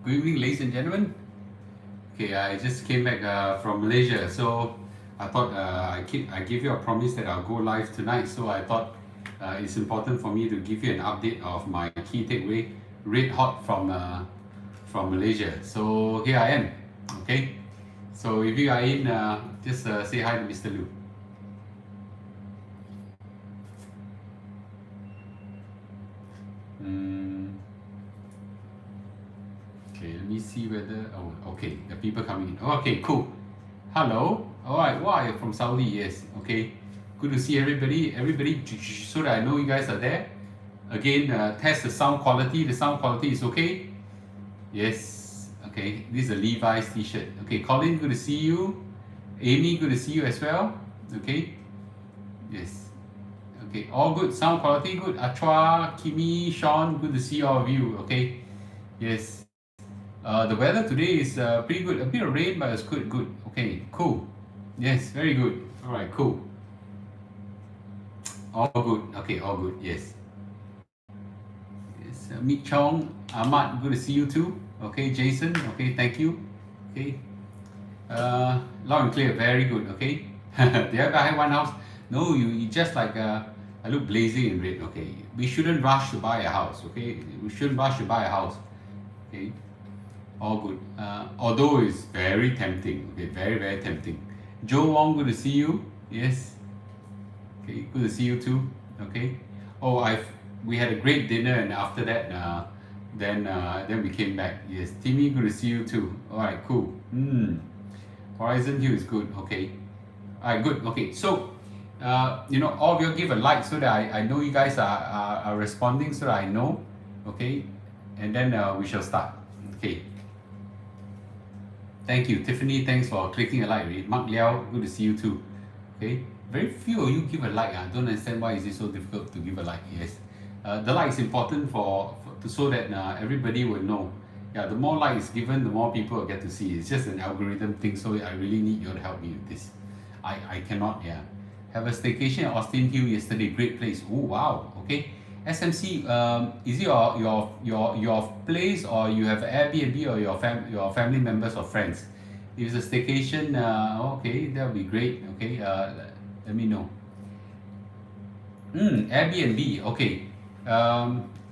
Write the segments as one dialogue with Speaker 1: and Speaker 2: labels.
Speaker 1: Good evening, ladies and gentlemen. Okay, I just came back from Malaysia, so I thought I gave you a promise that I'll go live tonight. So I thought it's important for me to give you an update of my key takeaway, red hot from Malaysia. So here I am. Okay, so if you are in, just say hi to Mr. Lu. Okay, let me see whether, oh, okay, the people coming in. Oh, okay, cool. Hello. All right, wow, you're from Saudi, yes. Okay, good to see everybody. Everybody, so that I know you guys are there. Again, test the sound quality. The sound quality is okay. Yes. Okay, this is a Levi's t-shirt. Okay, Colin, good to see you. Amy, good to see you as well. Okay. Yes. Okay, all good. Sound quality good. Achua, Kimi, Sean, good to see all of you. Okay. Yes. The weather today is pretty good. A bit of rain, but it's good. Good. Okay. Cool. Yes. Very good. All right. Cool. All good. Okay. All good. Yes. Yes. Meet Chong, Ahmad. Good to see you too. Okay. Jason. Okay. Thank you. Okay. Loud and clear. Very good. Okay. The other guy one house. No, you just like I look blazing in red. Okay. We shouldn't rush to buy a house. Okay. We shouldn't rush to buy a house. Okay. All good. Although it's very tempting. Okay, very, very tempting. Joe Wong, good to see you. Yes. Okay, good to see you too. Okay. Oh, we had a great dinner, and after that, then we came back. Yes, Timmy, good to see you too. All right, cool. Horizon Hill is good. Okay. All right, good. Okay, so all of you give a like so that I know you guys are responding, so that I know. Okay, and then we shall start. Okay. Thank you, Tiffany. Thanks for clicking a like. Mark Liao, good to see you too. Okay, very few of you give a like. I don't understand why is it so difficult to give a like. Yes, the like is important so that everybody will know. Yeah, the more likes given, the more people will get to see. It's just an algorithm thing. So I really need you to help me with this. I cannot. Yeah, have a staycation at Austin Hill yesterday. Great place. Oh wow. Okay. SMC, is it your place, or you have Airbnb, or your family members or friends? If it's a staycation, okay, that would be great. Okay, let me know. Airbnb, okay.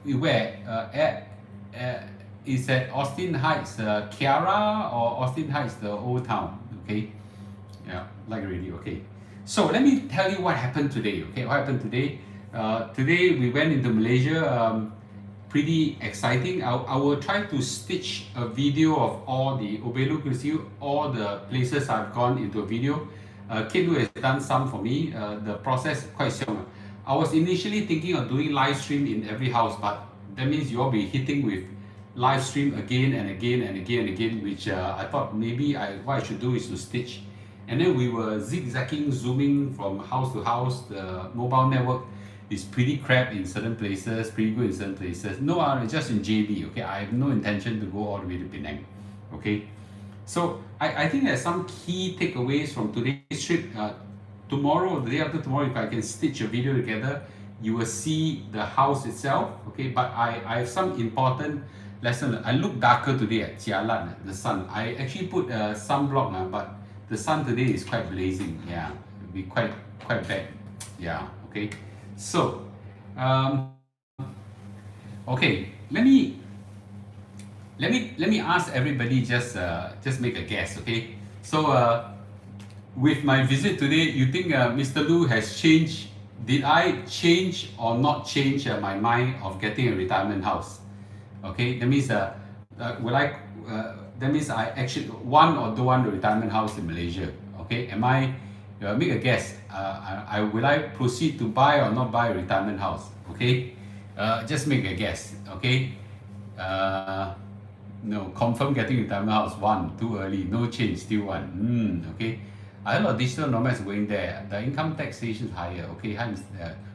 Speaker 1: Where? Is at Austin Heights, Kiara, or Austin Heights, the old town? Okay, yeah, like already. Okay, so let me tell you what happened today. Okay, what happened today? Today we went into Malaysia, pretty exciting. I will try to stitch a video of all the Obelu Kusiu, all the places I've gone into a video. Kid Lu has done some for me. The process quite strong. I was initially thinking of doing live stream in every house, but that means you'll be hitting with live stream again and again and again and again, which I thought maybe what I should do is to stitch. And then we were zigzagging, zooming from house to house. The mobile network is pretty crap in certain places, pretty good in certain places. No, just in JB. Okay, I have no intention to go all the way to Penang. Okay, so I think there's some key takeaways from today's trip. Tomorrow, the day after tomorrow, if I can stitch a video together, you will see the house itself. Okay, but I have some important lesson. I look darker today at Jialan, the sun. I actually put sunblock, but the sun today is quite blazing. Yeah, it'll be quite bad. Yeah. Okay. So, okay, let me ask everybody, just make a guess. Okay, so with my visit today, you think Mr. Lu has changed? Did I change or not change my mind of getting a retirement house? Okay, that means that means I actually want or don't want a retirement house in Malaysia. Okay, am I? Make a guess. Will I proceed to buy or not buy a retirement house? Okay, just make a guess. Okay, no, confirm getting retirement house. One, too early. No change, still one. Okay, I heard a lot of digital nomads going there. The income taxation is higher. Okay,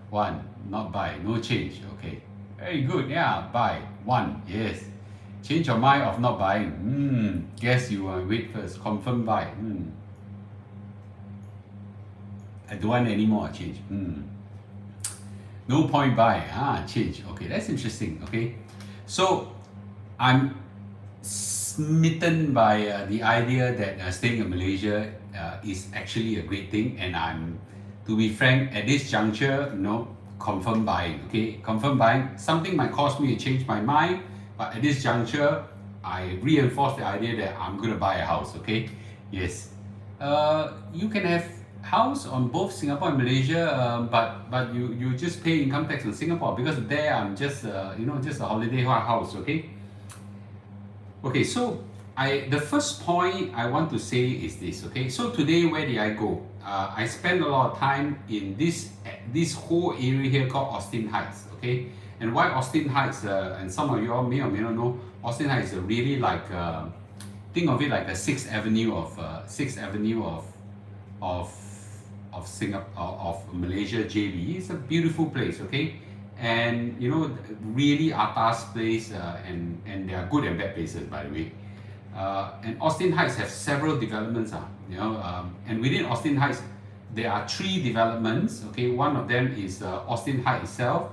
Speaker 1: one, not buy. No change. Okay, very good. Yeah, buy. One, yes. Change your mind of not buying. Guess you wait first. Confirm buy. I don't want any more change. No point buy. Change. Okay, that's interesting. Okay, so I'm smitten by the idea that staying in Malaysia is actually a great thing, and I'm, to be frank, at this juncture, confirm buying. Okay, confirm buying. Something might cause me to change my mind, but at this juncture, I reinforce the idea that I'm gonna buy a house. Okay, yes, you can have house on both Singapore and Malaysia, but you just pay income tax in Singapore, because there I'm just just a holiday house. Okay, so the first point I want to say is this. Okay, so today where did I go? I spent a lot of time in this whole area here called Austin Heights. Okay, and why Austin Heights? And some of you all may or may not know, Austin Heights is really like think of it like a Sixth Avenue of Singapore, of Malaysia, JB. It's a beautiful place. Okay, and really atas place, and there are good and bad places, by the way. And Austin Heights have several developments, and within Austin Heights there are 3 developments. Okay, one of them is Austin Heights itself,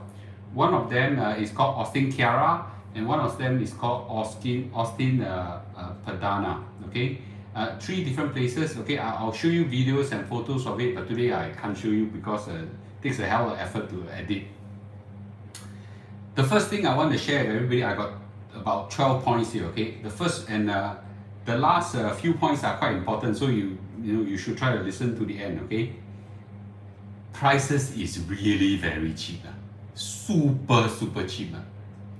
Speaker 1: one of them is called Austin Kiara, and one of them is called Austin Perdana. Okay, 3 different places. Okay, I'll show you videos and photos of it, but today I can't show you because it takes a hell of effort to edit. The first thing I want to share with everybody, I got about 12 points here. Okay, the first and the last few points are quite important, so you should try to listen to the end. Okay, prices is really very cheap, super cheap,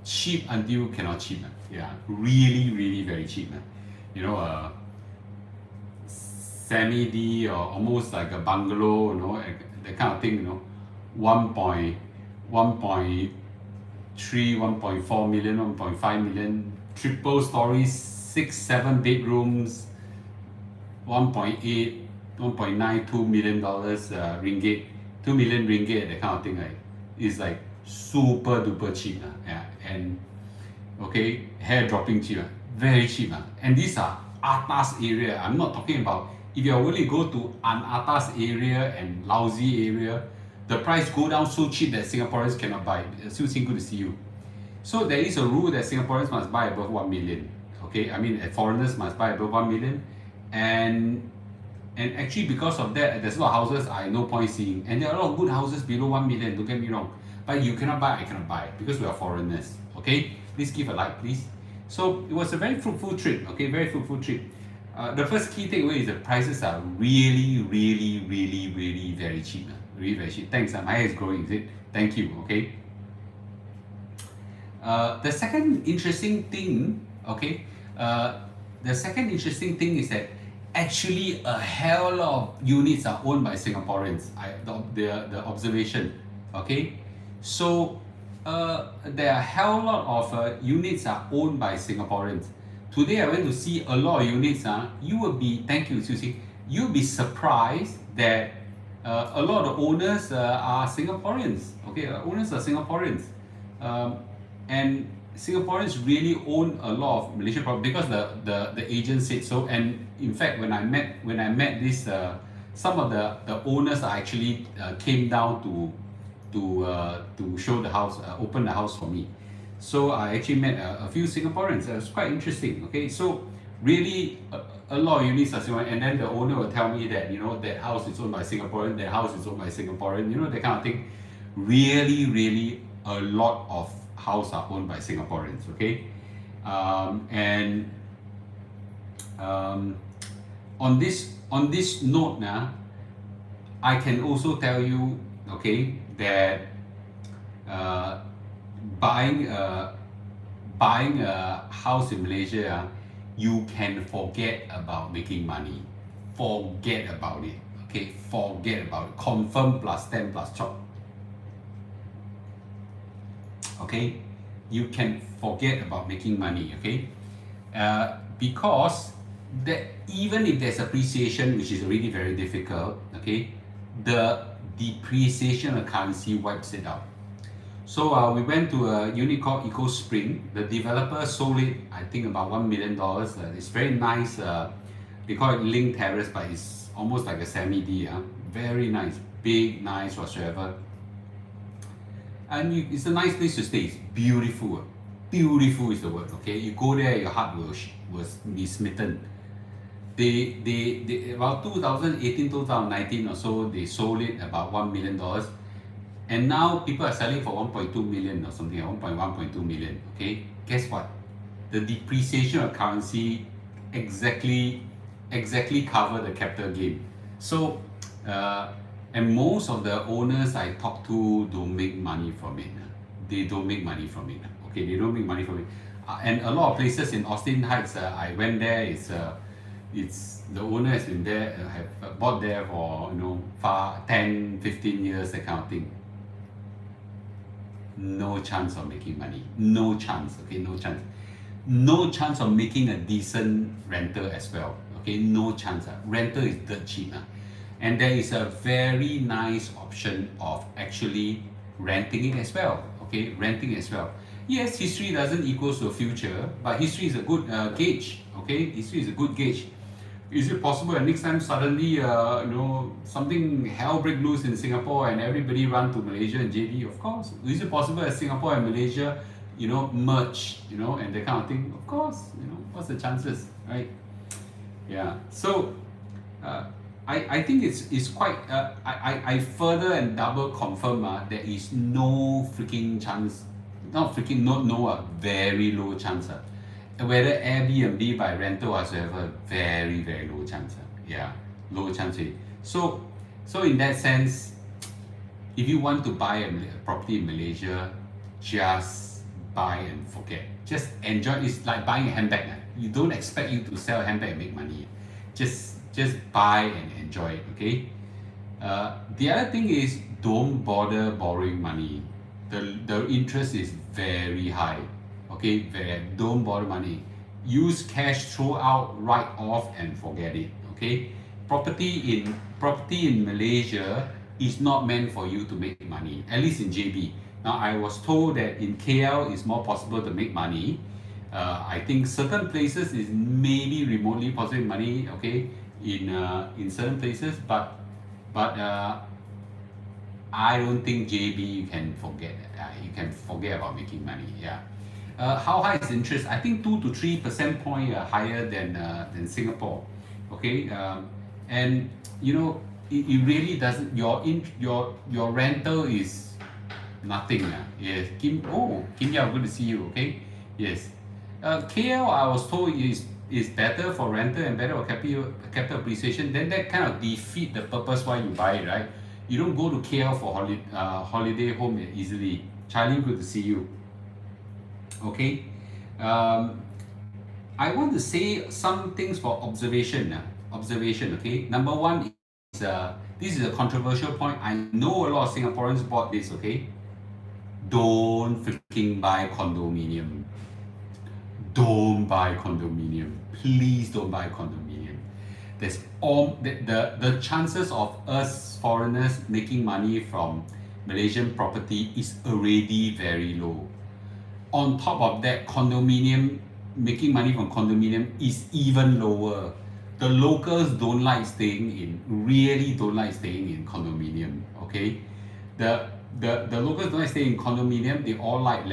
Speaker 1: cheap until cannot cheap. Yeah, really very cheap. Semi-D or almost like a bungalow, that kind of thing. 1.3, 1.4 million, 1.5 million, triple stories, 6-7 bedrooms, 1.8, 1.9, $2 million ringgit, 2 million ringgit, that kind of thing. Right? It's like super duper cheap. Yeah. And okay, hair dropping cheap, very cheap. And these are atas area. I'm not talking about if you're willing to go to an atas area and lousy area, the price go down so cheap that Singaporeans cannot buy. Still good to see you. So there is a rule that Singaporeans must buy above 1 million. Okay, I mean foreigners must buy above 1 million, and actually because of that, there's a lot of houses I no point seeing, and there are a lot of good houses below 1 million. Don't get me wrong, but you cannot buy, I cannot buy because we are foreigners. Okay, please give a like, please. So it was a very fruitful trip. Okay, very fruitful trip. The first key takeaway is the prices are really very cheap. Really very cheap. Thanks. My hair is growing. Is it? Thank you. Okay. The second interesting thing. Okay. The second interesting thing is that actually a hell lot of units are owned by Singaporeans. The observation. Okay. So there are a hell lot of units are owned by Singaporeans. Today I went to see a lot of units. You will be, thank you, Susie. You'll be surprised that a lot of owners are Singaporeans. Okay, owners are Singaporeans, and Singaporeans really own a lot of Malaysian property because the agent said so. And in fact, when I met this, some of the owners actually came down to show the house, open the house for me. So I actually met a few Singaporeans. It was quite interesting. Okay, so really a lot of units are Singaporean, and then the owner will tell me that that house is owned by Singaporean, that house is owned by Singaporean, that kind of thing. Really a lot of houses are owned by Singaporeans. Okay, and on this note now, I can also tell you, okay, that buying a house in Malaysia, you can forget about making money. Forget about it. Okay, forget about it. Confirm plus 10 plus chop. Okay, you can forget about making money. Okay, because that even if there's appreciation, which is already very difficult, okay, the depreciation of currency wipes it out. So we went to a unit called Eco Spring. The developer sold it, I think, about $1 million. It's very nice. They call it Link Terrace, but it's almost like a semi-D. Very nice, big, nice whatsoever. And it's a nice place to stay. It's beautiful. beautiful is the word. Okay, you go there, your heart will be smitten. They about 2018, 2019 or so, they sold it about $1 million, and now people are selling for 1.2 million or something, 1.1.2 million. Okay, guess what? The depreciation of currency exactly cover the capital gain. So, and most of the owners I talk to don't make money from it. They don't make money from it. Okay, they don't make money from it. And a lot of places in Austin Heights, I went there. It's the owner has been there, have bought there for 10, 15 years, that kind of thing. No chance of making money. No chance. Okay, no chance. No chance of making a decent rental as well. Okay, no chance. Rental is dirt cheap. And there is a very nice option of actually renting it as well. Okay, renting as well. Yes, history doesn't equal to the future, but history is a good gauge. Okay, history is a good gauge. Is it possible that next time suddenly something hell break loose in Singapore and everybody run to Malaysia and JB? Of course. Is it possible that Singapore and Malaysia merge, and that kind of thing? Of course. What's the chances, right? Yeah. So I think it's quite I further and double confirm there is no freaking chance, not freaking no very low chance whether Airbnb by rental whatsoever, very low chance. Yeah, low chance. So in that sense, if you want to buy a property in Malaysia, just buy and forget. Just enjoy. It's like buying a handbag. You don't expect you to sell a handbag and make money. Just buy and enjoy it. Okay. The other thing is, don't bother borrowing money. The interest is very high. Okay, don't borrow money. Use cash, throw out, write off, and forget it. Okay, property in Malaysia is not meant for you to make money. At least in JB. Now I was told that in KL it's more possible to make money. I think certain places is maybe remotely possible to make money. Okay, in certain places, but I don't think JB you can forget. You can forget about making money. Yeah. How high is interest? I think 2 to 3% point higher than Singapore. Okay, and it really doesn't. Your rental is nothing. Yes, Kim Yao, good to see you. Okay, yes. KL I was told is better for rental and better for capital appreciation. Then that kind of defeat the purpose why you buy it, right? You don't go to KL for holiday home easily. Charlie, good to see you. Okay, I want to say some things for observation. Okay, number one is this is a controversial point. I know a lot of Singaporeans bought this. Okay, don't freaking buy condominium. Don't buy condominium. Please don't buy condominium. There's the chances of us foreigners making money from Malaysian property is already very low. On top of that, making money from condominium is even lower. The locals really don't like staying in condominium. Okay, the locals don't like staying in condominium. They all like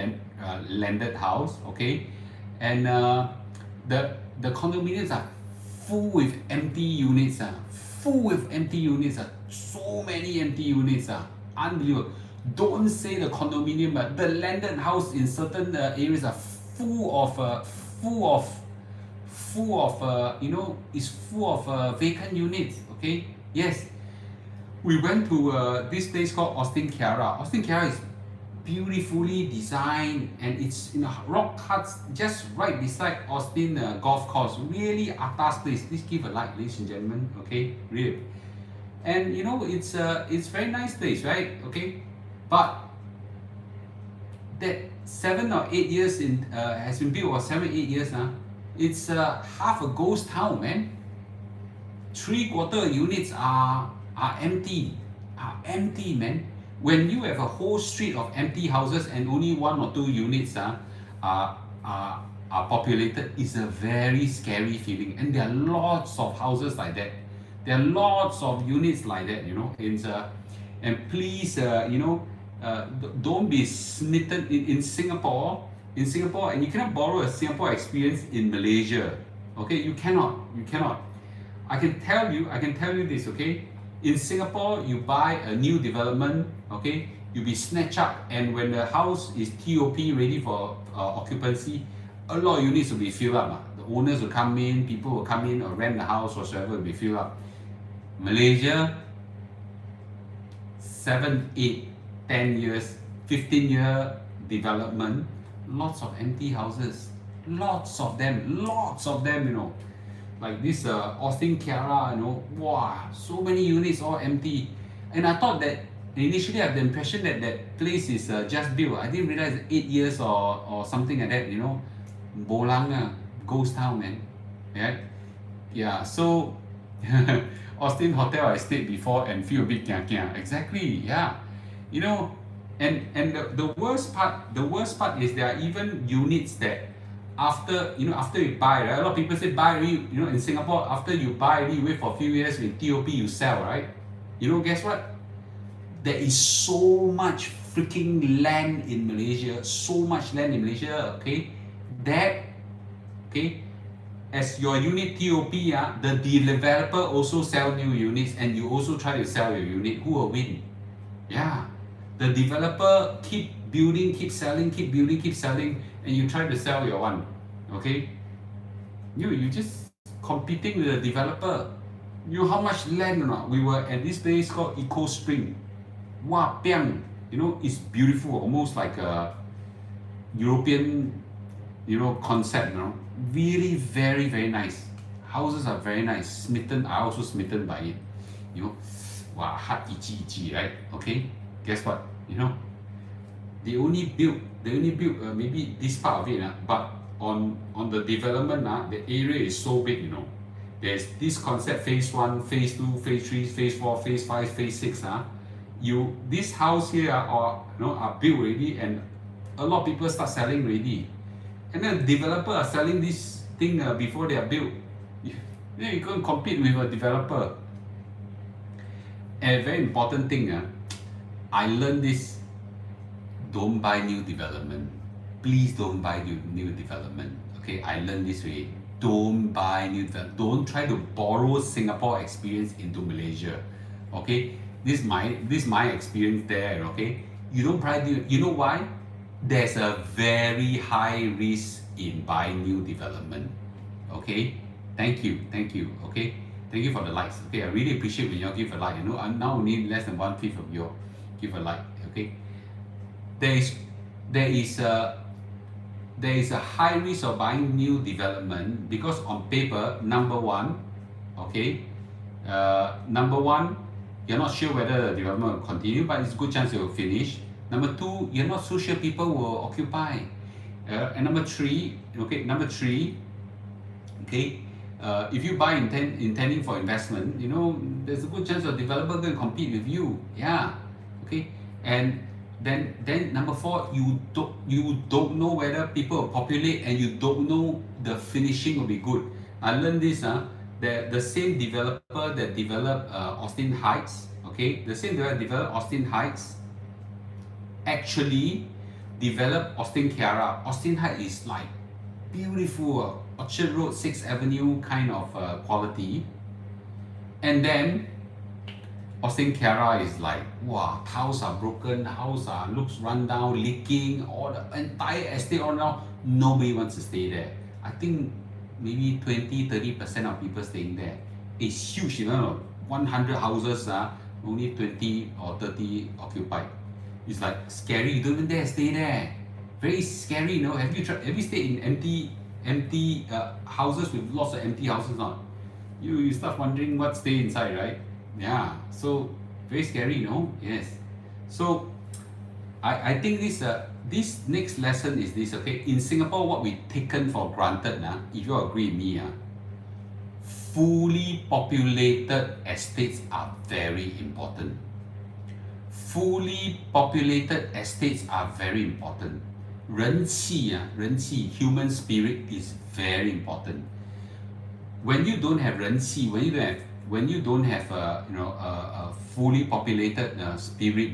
Speaker 1: landed house. Okay, and the condominiums are full with empty units. So many empty units. Unbelievable. Don't say the condominium, but the landed house in certain areas are full of vacant units. Okay, yes. We went to this place called Austin Kiara. Austin Kiara is beautifully designed, and it's in a rock cuts just right beside Austin golf course. Really atas place. Please give a like, ladies and gentlemen. Okay, really. And it's very nice place, right? Okay, but that 7 or 8 years has been built, or 7, 8 years now. It's half a ghost town, man. 3/4 units are empty, man. When you have a whole street of empty houses and only 1 or 2 units are populated, it's a very scary feeling. And there are lots of houses like that. There are lots of units like that, and please, don't be smitten in Singapore. in Singapore, and you cannot borrow a Singapore experience in Malaysia. Okay, you cannot. I can tell you this, okay? In Singapore, you buy a new development, okay? You'll be snatched up, and when the house is TOP ready for occupancy, a lot of units will be filled up. The owners will come in, people will come in or rent the house whatsoever will be filled up. Malaysia, 7, 8, 10 years, 15-year development, lots of empty houses, lots of them, you know. Like this Austin Kiara, you know, wow, so many units all empty. And I thought that initially I had the impression that that place is just built. I didn't realize 8 years or something like that, you know. Bolang, ghost town, man. Yeah, so Austin Hotel I stayed before and feel a bit kia. Exactly, yeah. You know, and the worst part is there are even units that after you buy, right? A lot of people say buy, you know, in Singapore, after you buy, you wait for a few years with TOP, you sell, right? You know, guess what? There is so much freaking land in Malaysia, okay? That, okay, as your unit TOP, the developer also sell new units and you also try to sell your unit, who will win? Yeah, the developer keep building, keep selling, keep building, keep selling, and you try to sell your one, okay? You just competing with the developer. You know how much land or not? We were at this place called Eco Spring. Wah Piang, you know, it's beautiful, almost like a European, you know, concept, you know. Really very, very nice. Houses are very nice. I also smitten by it. You know, wow, heart itchy, right? Okay, guess what? You know, they only built maybe this part of it, but on the development, the area is so big, you know. There's this concept phase 1, phase 2, phase 3, phase 4, phase 5, phase 6. This house here are built already, and a lot of people start selling already. And then the developer are selling this thing before they are built. Then you can compete with a developer. And a very important thing, I learned this: don't buy new development. Please don't buy new development. Okay, I learned this way. Don't buy new development. Don't try to borrow Singapore experience into Malaysia. Okay, this is my experience there. Okay, you don't buy new. You know why? There's a very high risk in buying new development. Okay, thank you. Okay, thank you for the likes. Okay, I really appreciate when you all give a like. I know I'm now only less than 1/5 of you give a like. Okay, there is a high risk of buying new development because on paper, number one, you're not sure whether the development will continue, but it's a good chance it will finish. Number two, you're not so sure people will occupy. And number three, if you buy intending for investment, you know, there's a good chance the developer going to compete with you. Yeah, okay. And then number four, you don't know whether people will populate, and you don't know the finishing will be good. I learned this, the same developer that developed Austin Heights, okay, the same developer that developed Austin Heights actually developed Austin Kiara. Austin Heights is like beautiful, Orchard Road, 6th Avenue kind of quality. And then Austin Kiara is like, wow, tiles are broken, house looks run down, leaking, all the entire estate all now, nobody wants to stay there. I think maybe 20-30% of people staying there. It's huge, you know, 100 houses, only 20 or 30 occupied. It's like scary. You don't even dare stay there. Very scary, you know. Have you stayed in empty houses with lots of empty houses? Not. You start wondering what stay inside, right? Yeah. So very scary, you know. Yes. So I think this next lesson is this. Okay. In Singapore, what we taken for granted, if you agree with me, fully populated estates are very important. Fully populated estates are very important. 人气, human spirit is very important. When you don't have 人气, when you don't have a fully populated spirit,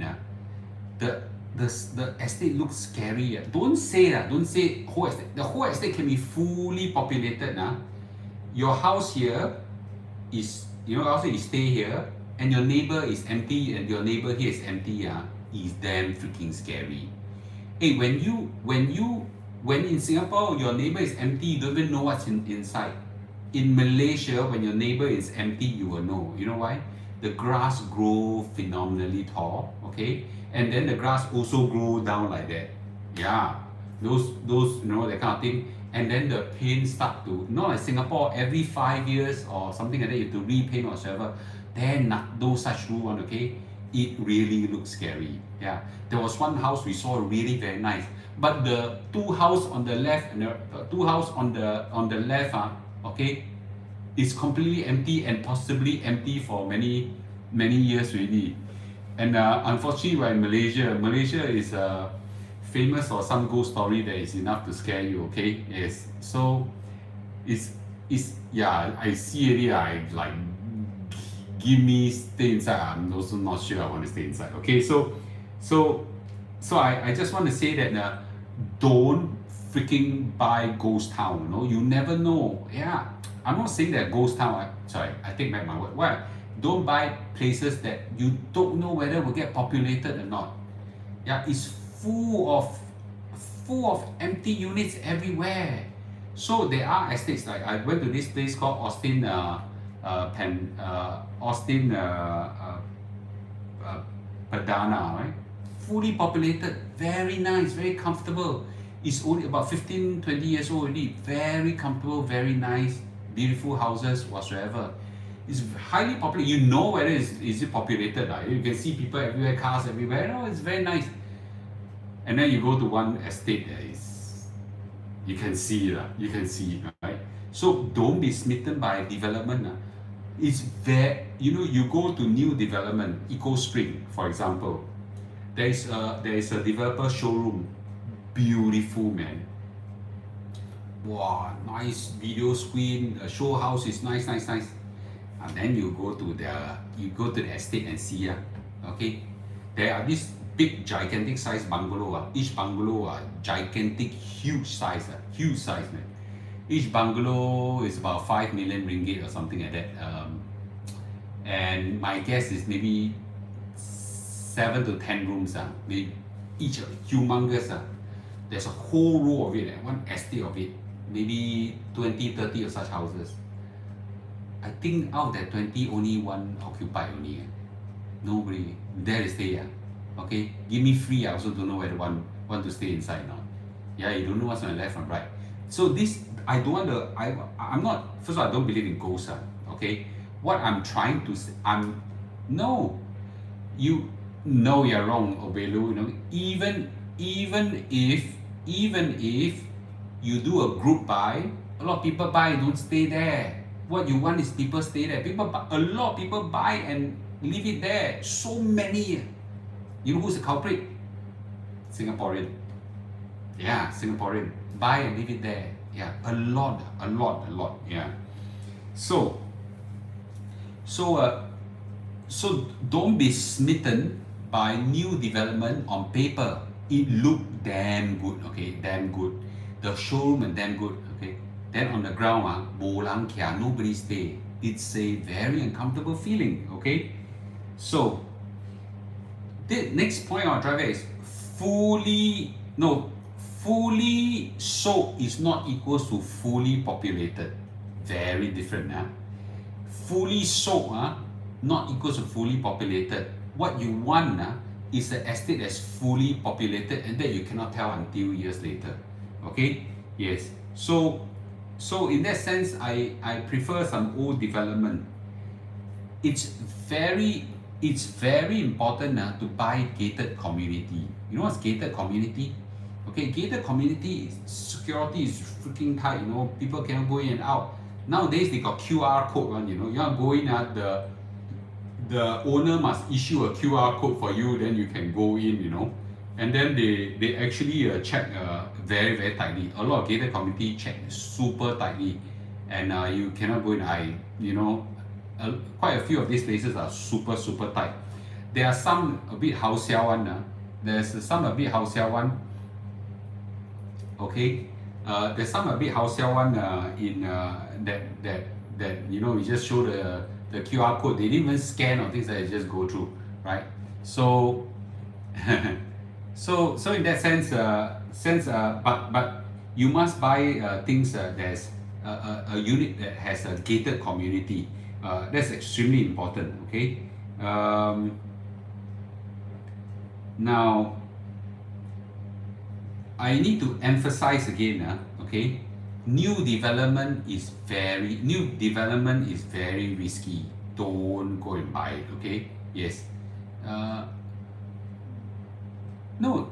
Speaker 1: the estate looks scary. Don't say that. Don't say whole estate. The whole estate can be fully populated. Your house here is, also you stay here, and your neighbor is empty, and your neighbor here is empty. Is damn freaking scary. Hey, when in Singapore your neighbor is empty, you don't even know what's inside. In Malaysia, when your neighbor is empty, you will know. You know why? The grass grow phenomenally tall, okay? And then the grass also grow down like that. Yeah, those that kind of thing. And then the paint start to, not like Singapore, every 5 years or something like that, you have to repaint or whatever. Then no such rule one, okay? It really looks scary. Yeah, there was one house we saw really very nice, but the two house on the left and the two house on the left, okay, is completely empty and possibly empty for many years already. And unfortunately, we're in Malaysia. Malaysia is famous for some ghost story that is enough to scare you. Okay, yes. So it's yeah. I see it. I like, give me stay inside. I'm also not sure I want to stay inside. Okay, so I just want to say that don't freaking buy ghost town. You never know. Yeah, I'm not saying that ghost town. Sorry, I take back my word. Why? Don't buy places that you don't know whether will get populated or not. Yeah, it's full of empty units everywhere. So there are estates, like I went to this place called Austin Padana, right? Fully populated, very nice, very comfortable. It's only about 15-20 years old already. Very comfortable, very nice, beautiful houses whatsoever. It's highly popular. You know whether is it populated. You can see people everywhere, cars everywhere. It's very nice. And then you go to one estate that is, you can see, right? So don't be smitten by development. It's very, you go to new development, Eco Spring, for example. There is a developer showroom, beautiful, man. Wow, nice video screen. The show house is nice. And then you go to the estate and see, okay, there are these big gigantic size bungalow. Each bungalow gigantic, huge size, man. Each bungalow is about 5 million ringgit or something like that. And my guess is maybe 7 to 10 rooms. Maybe each humongous. There's a whole row of it, one estate of it, maybe 20-30 of such houses. I think out of that 20, only one occupied only. Nobody there to stay. Okay, give me free. I also don't know whether want to stay inside now. Yeah, you don't know what's on the left and right. So this, I don't want to. I'm not. First of all, I don't believe in ghosts. Okay, what I'm trying to say, you know you're wrong, Obelu. Even if you do a group buy, a lot of people buy and don't stay there. What you want is people stay there. A lot of people buy and leave it there. So many. You know who's the culprit? Singaporean. Yeah, Singaporean. Buy and leave it there. Yeah, a lot. Yeah. So don't be smitten by new development on paper. It look damn good. Okay, damn good. The showroom and damn good. Okay. Then on the ground, bolang kia, nobody stay. It's a very uncomfortable feeling. Okay. So the next point on driver is fully sold is not equals to fully populated. Very different. Fully sold not equals to fully populated. What you want is an estate that's fully populated, and that you cannot tell until years later. Okay? Yes. So in that sense, I prefer some old development. It's very important to buy gated community. You know what's gated community? Okay, gated community security is freaking tight. People cannot go in and out. Nowadays they got QR code one. You want to go in, the owner must issue a QR code for you, then you can go in. And then they actually check very, very tightly. A lot of gated community check super tightly, and you cannot go in. Quite a few of these places are super tight. There are some a bit 好笑 one. there's some a bit 好笑 one. Okay, there's some a bit 好笑 one in that you know, you just show the QR code. They didn't even scan or things like that, just go through, right? So so in that sense, but you must buy things there's a unit that has a gated community. That's extremely important. Okay. Now I need to emphasize again, okay, new development is very risky. Don't go and buy it, okay? Yes. No,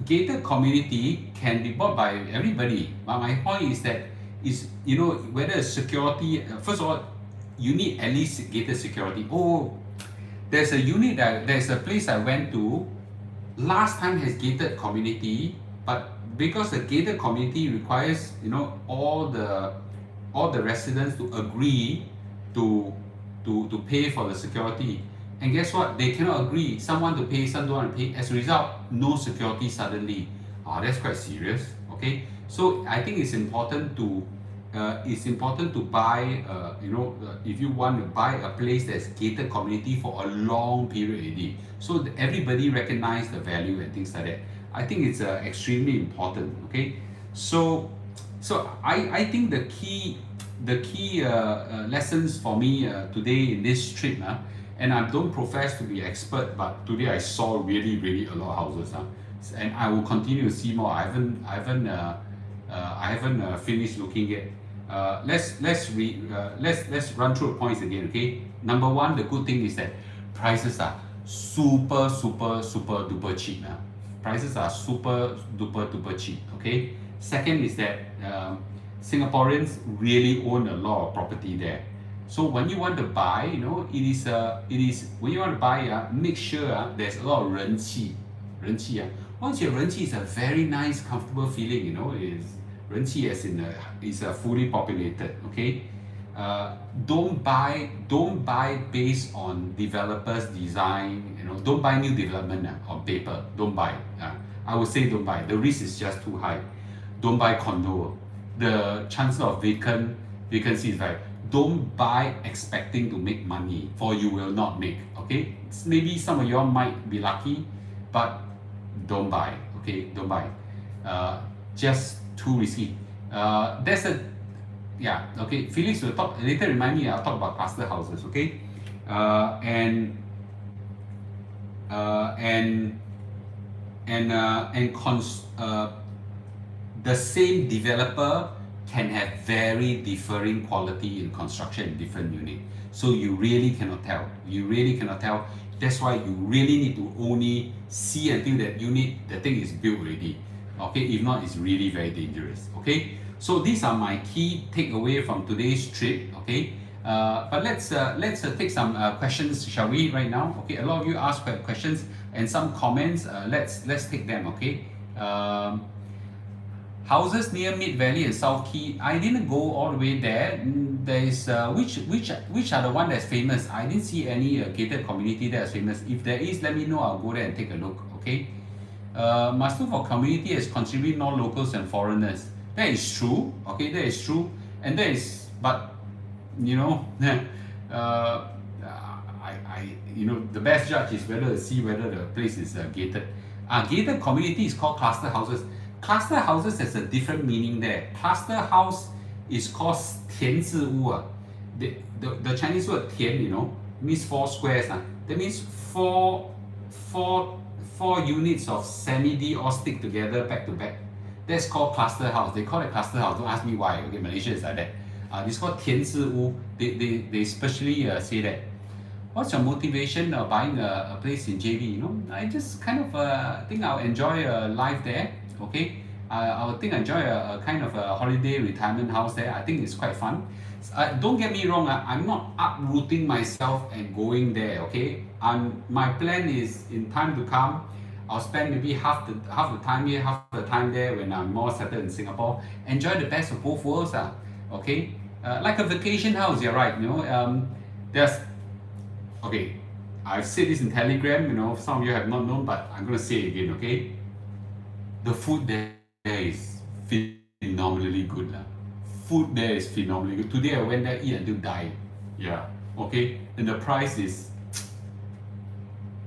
Speaker 1: gated community can be bought by everybody. But my point is that you know, whether security. First of all, you need at least gated security. Oh, there's a place I went to. Last time has gated community, but because the gated community requires, you know, all the residents to agree to pay for the security. And guess what? They cannot agree. Some want to pay, some don't want to pay. As a result, no security suddenly. That's quite serious. Okay, so I think it's important to buy. You know, if you want to buy a place that's gated community for a long period already, so that everybody recognize the value and things like that. I think it's extremely important. Okay, so I think the key lessons for me today in this trip, and I don't profess to be expert, but today I saw really a lot of houses, and I will continue to see more. I haven't finished looking yet. Let's run through the points again. Okay, number one, the good thing is that prices are super duper cheap. Prices are super duper cheap. Okay. Second is that Singaporeans really own a lot of property there. So when you want to buy, you know, it is when you want to buy, make sure there's a lot of 人气. Once your 人气 is a very nice, comfortable feeling, you know, is 人气 as in is fully populated. Okay, don't buy based on developers design. You know, don't buy new development on paper. Don't buy. I would say don't buy. The risk is just too high. Don't buy condo. The chances of vacancy is very. Don't buy expecting to make money, for you will not make. Okay, maybe some of y'all might be lucky, but don't buy. Okay, don't buy. Just too risky. That's a okay. Felix will talk later. Remind me. I'll talk about cluster houses. Okay, the same developer can have very differing quality in construction in different units. So you really cannot tell. That's why you really need to only see until that unit, the thing is built already. Okay, if not, it's really very dangerous. Okay, so these are my key takeaway from today's trip. Okay, but let's take some questions, shall we, right now? Okay, a lot of you asked questions and some comments. Let's take them. Okay. Houses near Mid Valley and South Key. I didn't go all the way there. There is which are the one that's famous? I didn't see any gated community that's famous. If there is, let me know. I'll go there and take a look. Okay. Must look for community as contributing non-locals and foreigners. That is true. Okay, that is true. And that is, but you know, you know, the best judge is whether to see whether the place is gated. Gated community is called cluster houses. Cluster houses has a different meaning there. Cluster house is called 田字屋. The Chinese word 田, you know, means 4 squares. That means four units of semi-D all stick together back to back. That's called cluster house. They call it cluster house. Don't ask me why. Okay, Malaysia is like that. It's called 田字屋. They especially say that. What's your motivation of buying a place in JB? You know, I just kind of think I'll enjoy life there. Okay, I think I enjoy a kind of a holiday retirement house there. I think it's quite fun. Don't get me wrong, I'm not uprooting myself and going there. Okay, my plan is in time to come, I'll spend maybe half the time here, half the time there when I'm more settled in Singapore. Enjoy the best of both worlds. Okay, like a vacation house. You're right. You know, there's okay. I've said this in Telegram, some of you have not known, but I'm going to say it again, okay? The food there is phenomenally good. Food there is phenomenally good. Today I went there, eat until die. Yeah, okay? And the price is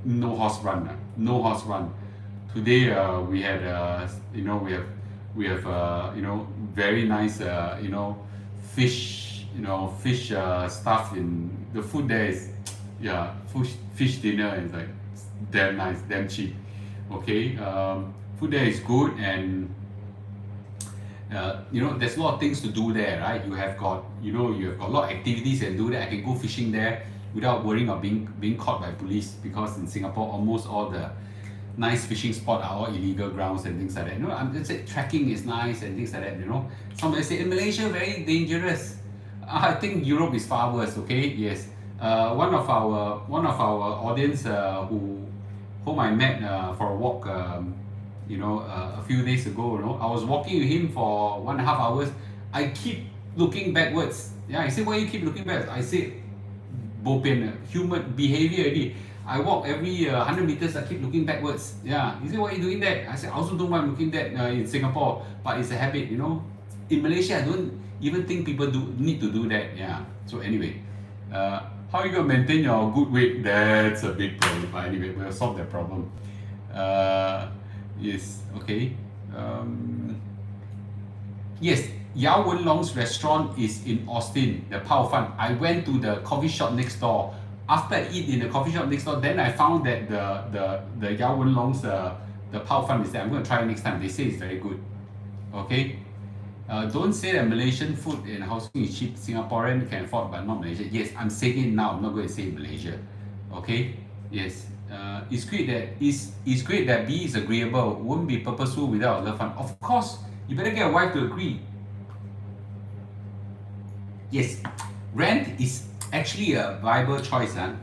Speaker 1: no horse run. No horse run. Today we had, we have very nice, fish, fish stuff in, the food there is, yeah, fish dinner is like damn nice, damn cheap. Okay, food there is good, and there's a lot of things to do there, right? You have got a lot of activities and do that. I can go fishing there without worrying of being caught by police, because in Singapore almost all the nice fishing spots are all illegal grounds and things like that. I'm just saying trekking is nice and things like that. Somebody say in Malaysia very dangerous. I think Europe is far worse. Okay, yes. One of our audience whom I met for a walk, a few days ago. I was walking with him for 1.5 hours. I keep looking backwards. Yeah, he said, why you keep looking backwards? I said, bopian, human behavior already. I walk every 100 meters, I keep looking backwards. Yeah, he said, why are you doing that? I said, I also don't mind looking that in Singapore, but it's a habit, In Malaysia, I don't even think people need to do that. Yeah, so anyway, how you going to maintain your good weight? That's a big problem. But anyway, we'll solve that problem. Yes, okay. Yes, Yao Wen Long's restaurant is in Austin, the Pao Fan. I went to the coffee shop next door. After I eat in the coffee shop next door, then I found that the Yao Wen Long's the Pao Fan is there. I'm going to try it next time. They say it's very good. Okay. Don't say that Malaysian food and housing is cheap. Singaporean can afford, but not Malaysia. Yes, I'm saying it now. I'm not going to say Malaysia. Okay. Yes. It's great that B is agreeable. Won't be purposeful without a loved one. Of course, you better get a wife to agree. Yes, rent is actually a viable choice, but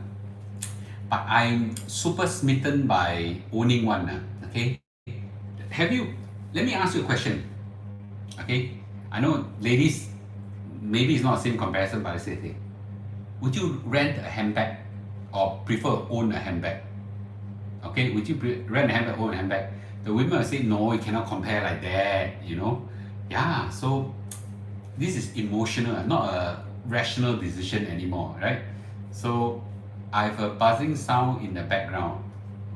Speaker 1: I'm super smitten by owning one. Okay, let me ask you a question. Okay, I know ladies, maybe it's not the same comparison, but I say thing. Would you rent a handbag or prefer own a handbag? Okay, would you rent a handbag, own a handbag? The women will say, no, you cannot compare like that, Yeah, so this is emotional, not a rational decision anymore, right? So I have a buzzing sound in the background.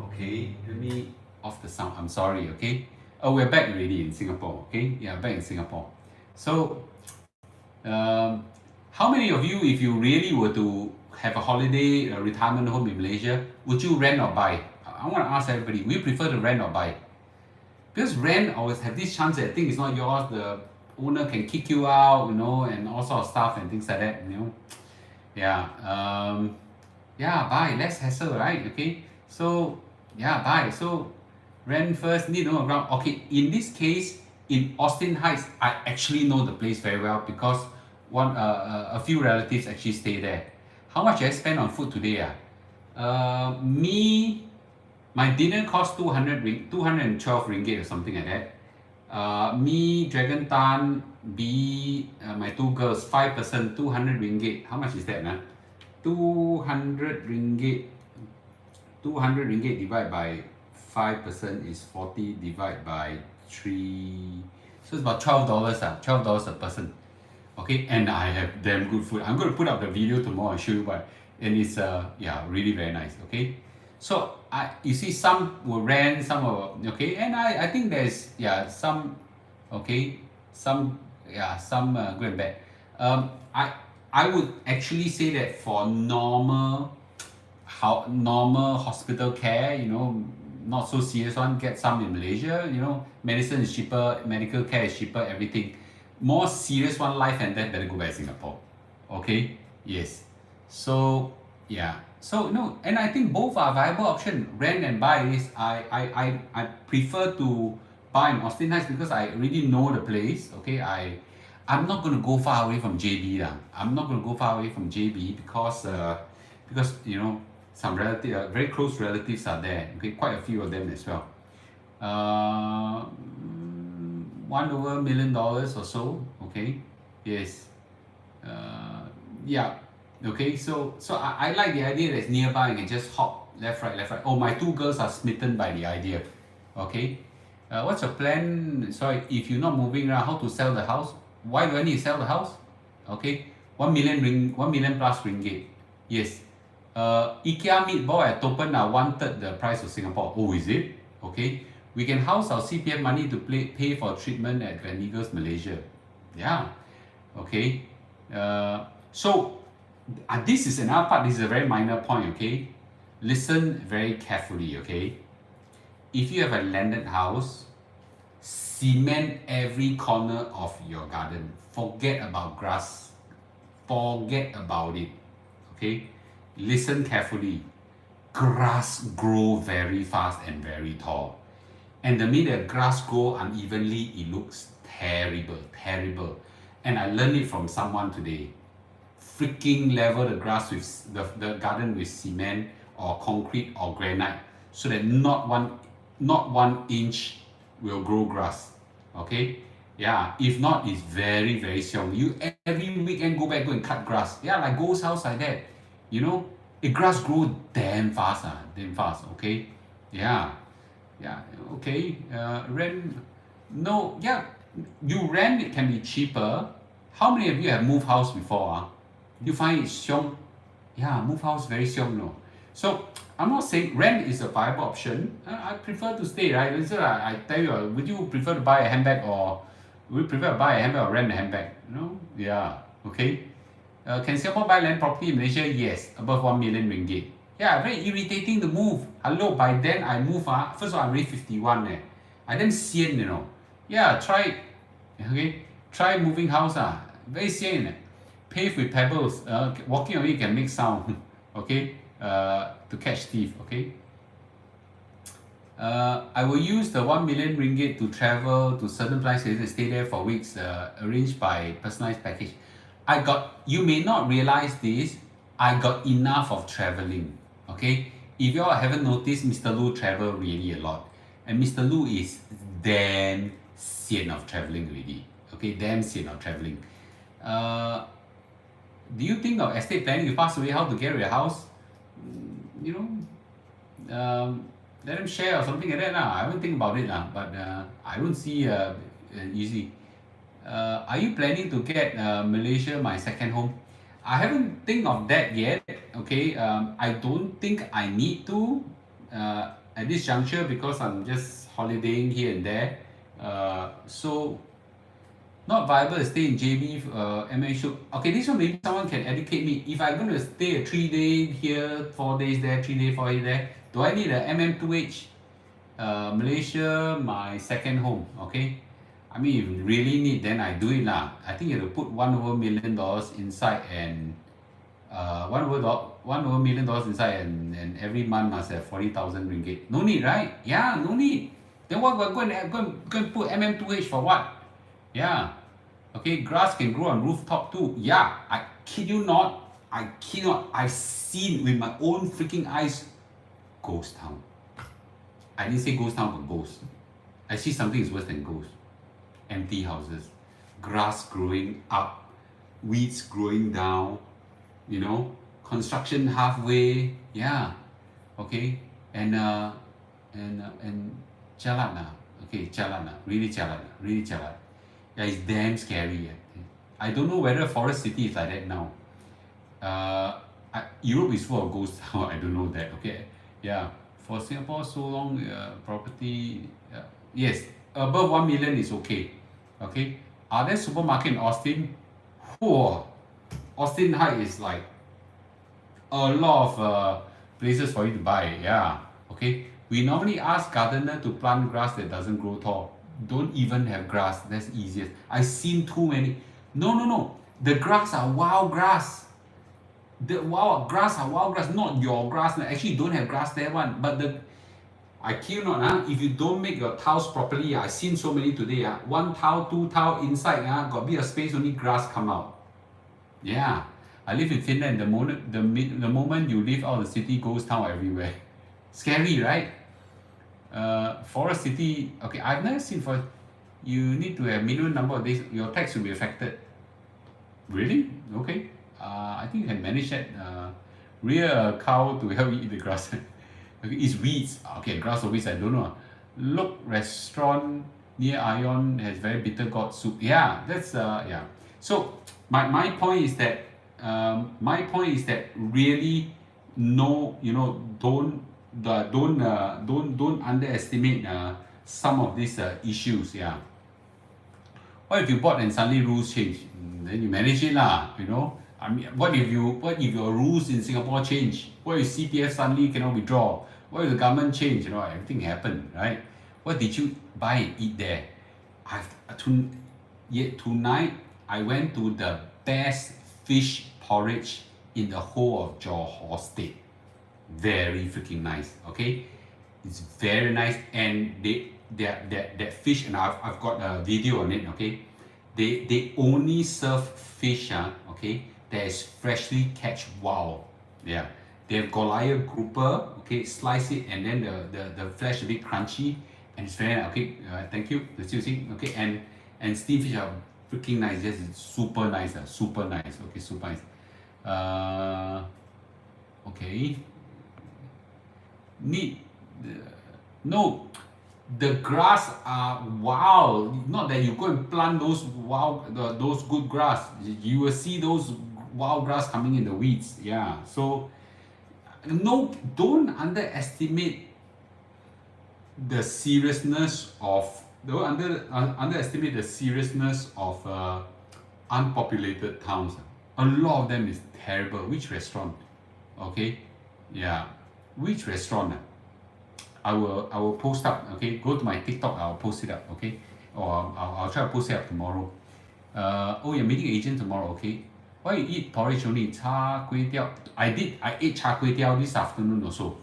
Speaker 1: Okay, let me off the sound. I'm sorry, okay? Oh, we're back already in Singapore, okay? Yeah, back in Singapore. So, how many of you, if you really were to have a holiday, a retirement home in Malaysia, would you rent or buy? I want to ask everybody, would you prefer to rent or buy? Because rent always have this chance that thing is not yours, the owner can kick you out, and all sorts of stuff and things like that, Yeah, buy, less hassle, right? Okay, so, buy. So, rent first, need to know around. Okay, in this case, in Austin Heights, I actually know the place very well because a few relatives actually stay there. How much I spend on food today? My dinner cost 212 ringgit or something like that. Me, Dragon Tan, B, my two girls, 5%, 200 ringgit. How much is that? 200 ringgit. 200 ringgit divided by 5% is 40 divided by 3. So it's about $12. $12 a person. Okay, and I have damn good food. I'm going to put up the video tomorrow and show you why. And it's really very nice. Okay, so you see some will rent, some will, okay, and I think there's some okay, some good and bad. I would actually say that for normal hospital care, not so serious one, get some in Malaysia. Medicine is cheaper, medical care is cheaper, everything. More serious one, life and death, better go back to Singapore. Okay, yes. So and I think both are viable option. Rent and buy is I prefer to buy in Austin Heights because I already know the place. Okay, I'm not going to go far away from JB lah. I'm not going to go far away from JB because some very close relatives are there. Okay, quite a few of them as well. $1 million or so. Okay, yes. Okay, so I like the idea that it's nearby. I can just hop left, right, left, right. Oh, my two girls are smitten by the idea. Okay, what's your plan? Sorry, if you're not moving around, how to sell the house? Why do I need to sell the house? Okay, 1 million plus ringgit. Yes. IKEA meatball at Topen are 1/3 the price of Singapore. Oh, is it? Okay. We can house our CPF money to pay for treatment at Gleneagles, Malaysia. Yeah. Okay. So this is another part. This is a very minor point. Okay. Listen very carefully. Okay. If you have a landed house, cement every corner of your garden. Forget about grass. Forget about it. Okay. Listen carefully. Grass grow very fast and very tall. And the minute grass grow unevenly, it looks terrible, terrible. And I learned it from someone today. Freaking level the grass with the garden with cement or concrete or granite, so that not one inch will grow grass. Okay, yeah. If not, it's very very strong. You every weekend go and cut grass. Yeah, like ghost house like that. You know, the grass grow damn fast, damn fast. Okay, yeah, yeah. Okay, rent. No, yeah. You rent, it can be cheaper. How many of you have moved house before? You find it xiong? Yeah, move house very xiong, no. So I'm not saying rent is a viable option. I prefer to stay, right? So I tell you, would you prefer to buy a handbag or would you prefer to buy a handbag or rent a handbag? No? Yeah. Okay. Can Singapore buy land property in Malaysia? Yes, above 1 million ringgit. Yeah, very irritating to move. Hello, by then I move. First of all, I'm already 51. I then sian, you know. Yeah, try. Okay, try moving house. Very sian. Paved with pebbles. Walking on it can make sound. Okay, to catch thief. Okay. I will use the 1 million ringgit to travel to certain places and stay there for weeks, arranged by personalized package. You may not realize this, I got enough of traveling. Okay, if you all haven't noticed, Mr. Lu travel really a lot. And Mr. Lu is damn sian of traveling already. Okay, damn sian of traveling. Do you think of estate planning? You pass away, how to get rid of your house? You know, let them share or something like that. I haven't think about it, but I don't see easy. Are you planning to get Malaysia my second home? I haven't think of that yet. Okay, I don't think I need to at this juncture because I'm just holidaying here and there. So not viable to stay in JB. MH. Okay, this one maybe someone can educate me. If I'm going to stay a 3 day here, 4 days there, 3 days, 4 days there, do I need a MM2H? Malaysia, my second home. Okay. I mean, if you really need, then I do it lah. I think you have to put $1 million inside and $1 million inside and every month must have 40,000 ringgit. No need, right? Yeah, no need. Then what we're going to put MM2H for what? Yeah. Okay, grass can grow on rooftop too. Yeah, I kid you not. I've seen with my own freaking eyes ghost town. I didn't say ghost town, but ghost. I see something is worse than ghost. Empty houses, grass growing up, weeds growing down, you know, construction halfway, yeah, okay, and jalan okay, jalan really jalan, really jalan. Yeah, it's damn scary. I don't know whether Forest City is like that now. Europe is full of ghost town. I don't know that. Okay, yeah. For Singapore, so long property, yes, above 1 million is okay. Okay, are there supermarket in Austin? Whoa, Austin Heights is like a lot of places for you to buy. Yeah, okay. We normally ask gardener to plant grass that doesn't grow tall. Don't even have grass. That's easiest. I've seen too many. No. The grass are wild grass. The wild grass are wild grass, not your grass. Actually, you don't have grass there one. But I kid you not, if you don't make your tiles properly, I've seen so many today. One tile, two tile inside, got a bit of space, only grass come out. Yeah, I live in Finland. The moment you leave out the city, ghost town everywhere. Scary, right? Forest City. Okay, I've never seen forest. You need to have minimum number of days. Your tax will be affected. Really? Okay. I think you can manage that. Rear a cow to help you eat the grass. Okay, it's weeds. Okay, grass or weeds, I don't know. Look, restaurant near Ion has very bitter gourd soup. Yeah, that's yeah. So my point is that really no, don't underestimate some of these issues. Yeah. What if you bought and suddenly rules change? Then you manage it lah, I mean, what if your rules in Singapore change? What if CPF suddenly cannot withdraw? What if the government change? Everything happened, right? What did you buy and eat there? Yet tonight I went to the best fish porridge in the whole of Johor State. Very freaking nice. Okay, it's very nice, and that fish, and I've got a video on it. Okay, they only serve fish, okay, that is freshly catch wild. Yeah, they have Goliath grouper. Okay, slice it, and then the flesh a bit crunchy, and it's very nice. Okay. Thank you. Let's see. Okay, and steamed fish are freaking nice. Yes, it's super nice. Super nice. Okay, super nice. Okay. No, the grass are wild. Not that you go and plant those those good grass. You will see those wild grass coming in the weeds. Yeah. So no, don't underestimate the seriousness of underestimate the seriousness of unpopulated towns. A lot of them is terrible. Which restaurant? Okay. Yeah. Which restaurant? I will post up. Okay, go to my TikTok. I'll post it up. Okay, or I'll try to post it up tomorrow. Oh, you're meeting agent tomorrow. Okay. Why you eat porridge only? Char kway teow. I ate char kway teow this afternoon also,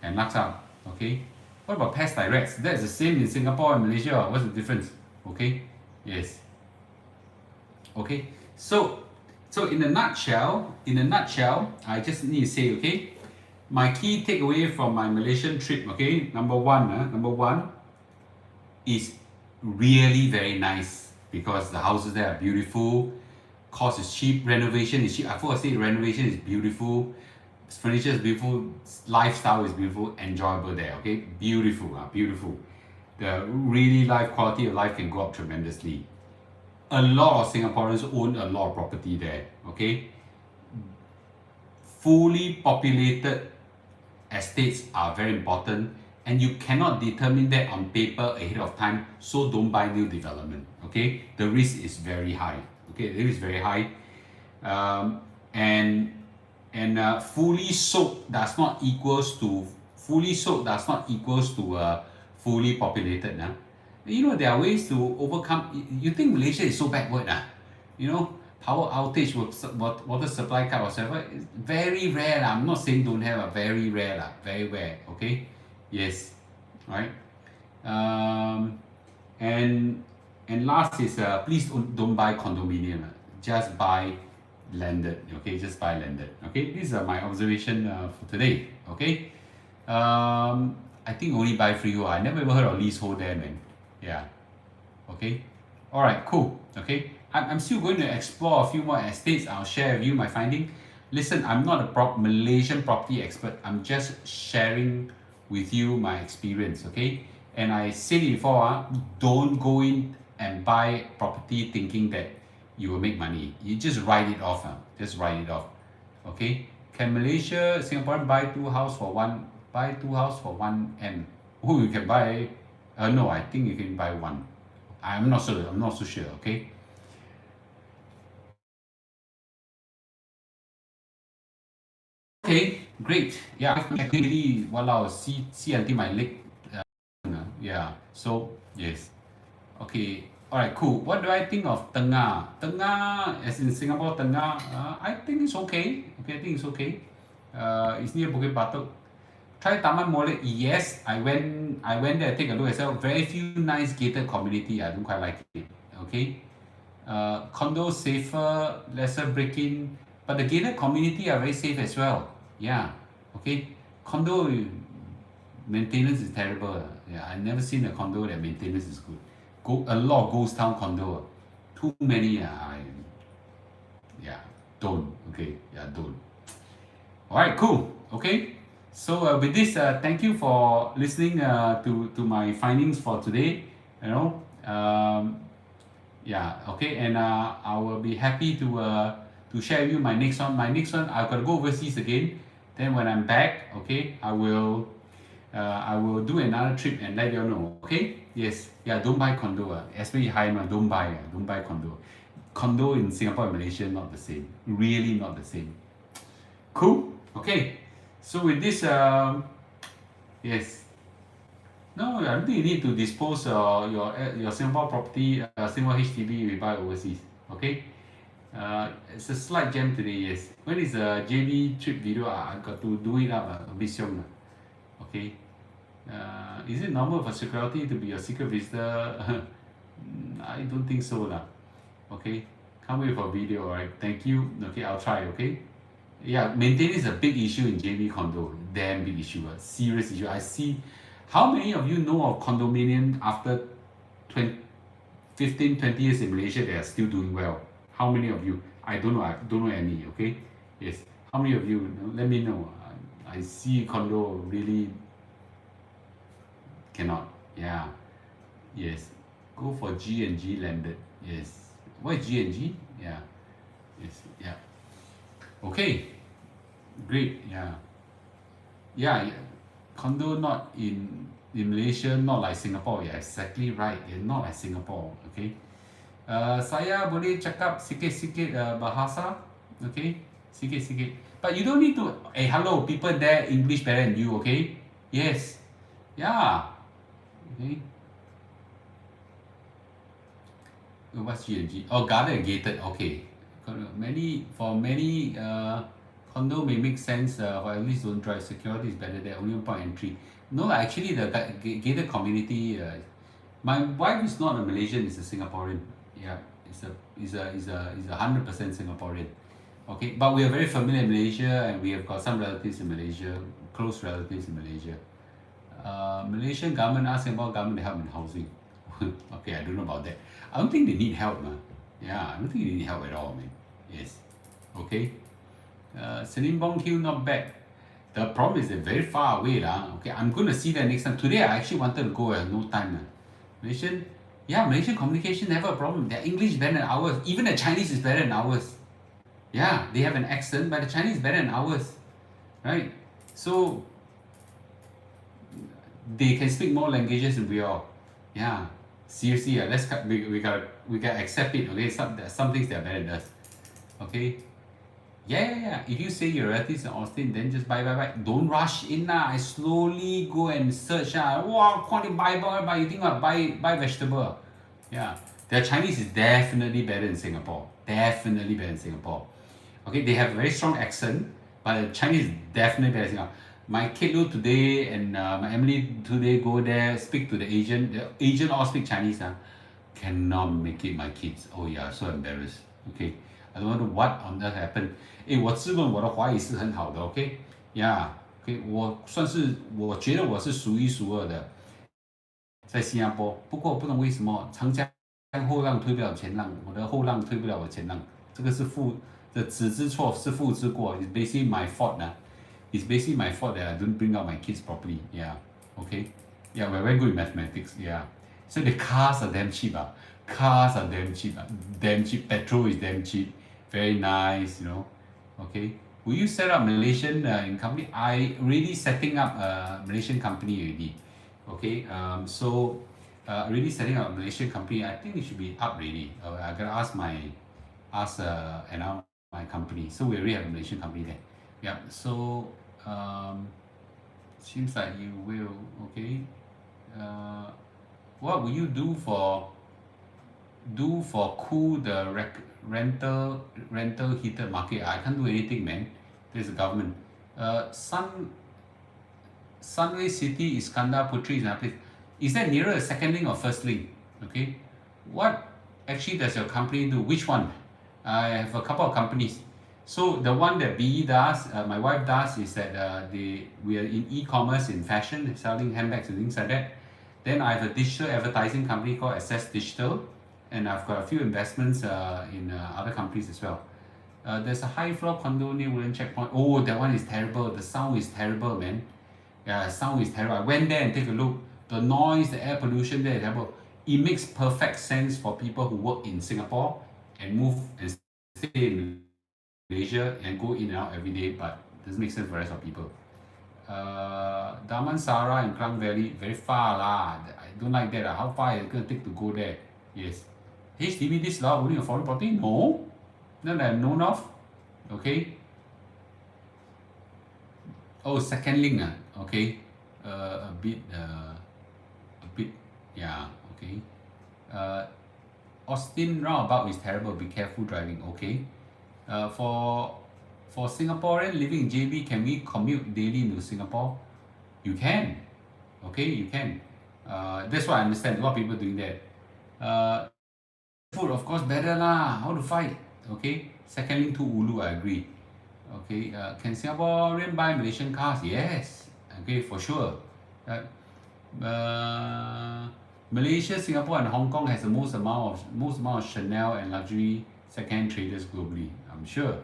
Speaker 1: and laksa. Okay. What about pest directs? That's the same in Singapore and Malaysia. What's the difference? Okay. Yes. Okay. So in a nutshell, I just need to say, okay, my key takeaway from my Malaysian trip, okay, number one is really very nice because the houses there are beautiful, cost is cheap, renovation is cheap. I forgot to say renovation is beautiful, furniture is beautiful, lifestyle is beautiful, enjoyable there, okay, beautiful. The really quality of life can go up tremendously. A lot of Singaporeans own a lot of property there, okay. Fully populated estates are very important, and you cannot determine that on paper ahead of time, so don't buy new development. Okay, the risk is very high. Okay, the risk is very high. And fully sold does not equals to fully populated. There are ways to overcome. You think Malaysia is so backward? Power outage, water supply cut, whatever, it's very rare. I'm not saying don't have, very rare. Very rare. Okay, yes, right. And last is please don't buy condominium. Just buy landed. Okay, just buy landed. Okay, these are my observation for today. Okay, I think only buy freehold. I never ever heard of leasehold there, man. Yeah. Okay. All right. Cool. Okay. I'm still going to explore a few more estates. I'll share with you my finding. Listen, I'm not a Malaysian property expert. I'm just sharing with you my experience, okay? And I said it before, don't go in and buy property thinking that you will make money. You just write it off. Just write it off, okay? Can Singaporean buy two house for 1 M? Oh, you can buy, no, I think you can buy one. I'm not so sure, okay? Okay, great. Yeah, I really, see until my leg. Yeah, so, yes. Okay, alright, cool. What do I think of Tengah? Tengah, as in Singapore, Tengah, I think it's okay. Okay, I think it's okay. It's near Bukit Batok. Try Taman Molek. Yes, I went there, take a look as well. Very few nice gated community. I don't quite like it. Okay. Condo safer, lesser break-in, but the gated community are very safe as well. Yeah. Okay. Condo maintenance is terrible. Yeah, I never seen a condo that maintenance is good. A lot of ghost town condo. Too many. Yeah. Don't. Okay, yeah, don't. All right, cool. Okay, so with this, thank you for listening to my findings for today. You know, yeah, okay, and I will be happy to share with you my next one. My next one, I've got to go overseas again. Then when I'm back, okay, I will do another trip and let you know. Okay, yes, yeah, don't buy condo. Especially high, don't buy condo. Condo in Singapore and Malaysia not the same. Really not the same. Cool. Okay. So with this, yes. No, I don't think you need to dispose your Singapore property, Singapore HDB we buy overseas. Okay. It's a slight jam today. Yes. When is the JB trip video? I got to do it up a bit soon. Okay. Is it normal for security to be a secret visitor? I don't think so lah. Okay. Can't wait for video. Alright. Thank you. Okay, I'll try. Okay. Yeah, maintenance is a big issue in JB condo. Damn big issue, a serious issue. I see. How many of you know of condominium after 20, 15, 20 years in Malaysia, they are still doing well? How many of you? I don't know. I don't know any. Okay. Yes. How many of you? Let me know. I see condo really cannot. Yeah. Yes. Go for G and G landed. Yes. What is G and G? Yeah. Yes. Yeah. Okay, great. Yeah, yeah. Condo not in Malaysia, not like Singapore. Yeah, exactly right. They're not like Singapore. Okay. Saya boleh cakap sikit-sikit bahasa. Okay, sikit-sikit. But you don't need to. Hey, hello, people there English better than you. Okay. Yes. Yeah. Okay. What's G and G? Oh, guarded and gated. Okay. Many condo may make sense, but at least don't drive. Security is better there. Only one point entry. No, actually the gated community. My wife is not a Malaysian; is a Singaporean. Yeah, is a 100% Singaporean. Okay, but we are very familiar in Malaysia, and we have got some relatives in Malaysia, close relatives in Malaysia. Malaysian government ask Singapore government to help in housing. Okay, I don't know about that. I don't think they need help, man. Yeah, I don't think they need help at all, man. Yes. Okay. Selimbong Hill not bad. The problem is they're very far away lah. Okay, I'm going to see that next time. Today I actually wanted to go at no time. Malaysian communication never a problem. Their English is better than ours. Even the Chinese is better than ours. Yeah, they have an accent, but the Chinese is better than ours. Right? So they can speak more languages than we all. Yeah. Seriously, let's we got accept it. Okay, some things that are better than us. Okay. Yeah. If you say your relatives in Austin, then just buy. Don't rush in lah. I slowly go and search Wow, quality buy. You think what? Buy vegetable. Yeah. Their Chinese is definitely better than Singapore. Definitely better than Singapore. Okay, they have a very strong accent, but the Chinese is definitely better than Singapore. My kid today and my Emily today go there, speak to the Asian. The Asian all speak Chinese. Cannot make it, my kids. Oh yeah, so embarrassed. Okay, I don't know what on earth happened. 我自问我的华语是很好的 ，OK， yeah， OK， 我觉得我是数一数二的，在新加坡。不过不懂为什么长江后浪推不了前浪，我的后浪推不了我前浪。这个是子之错是父之过。It's basically my fault It's basically my fault that I don't bring up my kids properly. Yeah. Okay. Yeah, we're very good in mathematics. Yeah. So the cars are damn cheap. Cars are damn cheap. Damn cheap. Petrol is damn cheap. Very nice, Okay. Will you set up Malaysian company? I already setting up a Malaysian company already. Okay. So already setting up a Malaysian company. I think it should be up already. I gotta ask my company. So we already have a Malaysian company there. Yeah. So seems like you will. Okay. What will you do for cool the rental heated market? I can't do anything, man. There's the government. Sunway City Iskandar Putri is another place. Is that nearer a second link or first link? Okay. What actually does your company do? Which one? I have a couple of companies. So the one that BE does, my wife does, is that we are in e-commerce, in fashion, selling handbags and things like that. Then I have a digital advertising company called Access Digital, and I've got a few investments in other companies as well. There's a high floor condominium wooden checkpoint. Oh, that one is terrible. The sound is terrible, man. Yeah, sound is terrible. I went there and take a look. The noise, the air pollution there is terrible. It makes perfect sense for people who work in Singapore and move and stay in Malaysia and go in and out every day, but it doesn't make sense for the rest of people. Damansara in Klang Valley, very far lah. I don't like that. How far is it going to take to go there? Yes. HDB this law owning a foreign property? No. None that I've known of. Okay. Oh, second link. Okay. A bit, yeah. Okay. Austin roundabout is terrible. Be careful driving. Okay. For Singaporean living in JB, can we commute daily into Singapore? You can. Okay, you can. That's what I understand. A lot of people doing that. Food, of course, better lah. How to fight? Okay. Second link to Ulu, I agree. Okay. Can Singaporean buy Malaysian cars? Yes. Okay, for sure. Malaysia, Singapore, and Hong Kong has the most amount of Chanel and luxury second traders globally. I'm sure.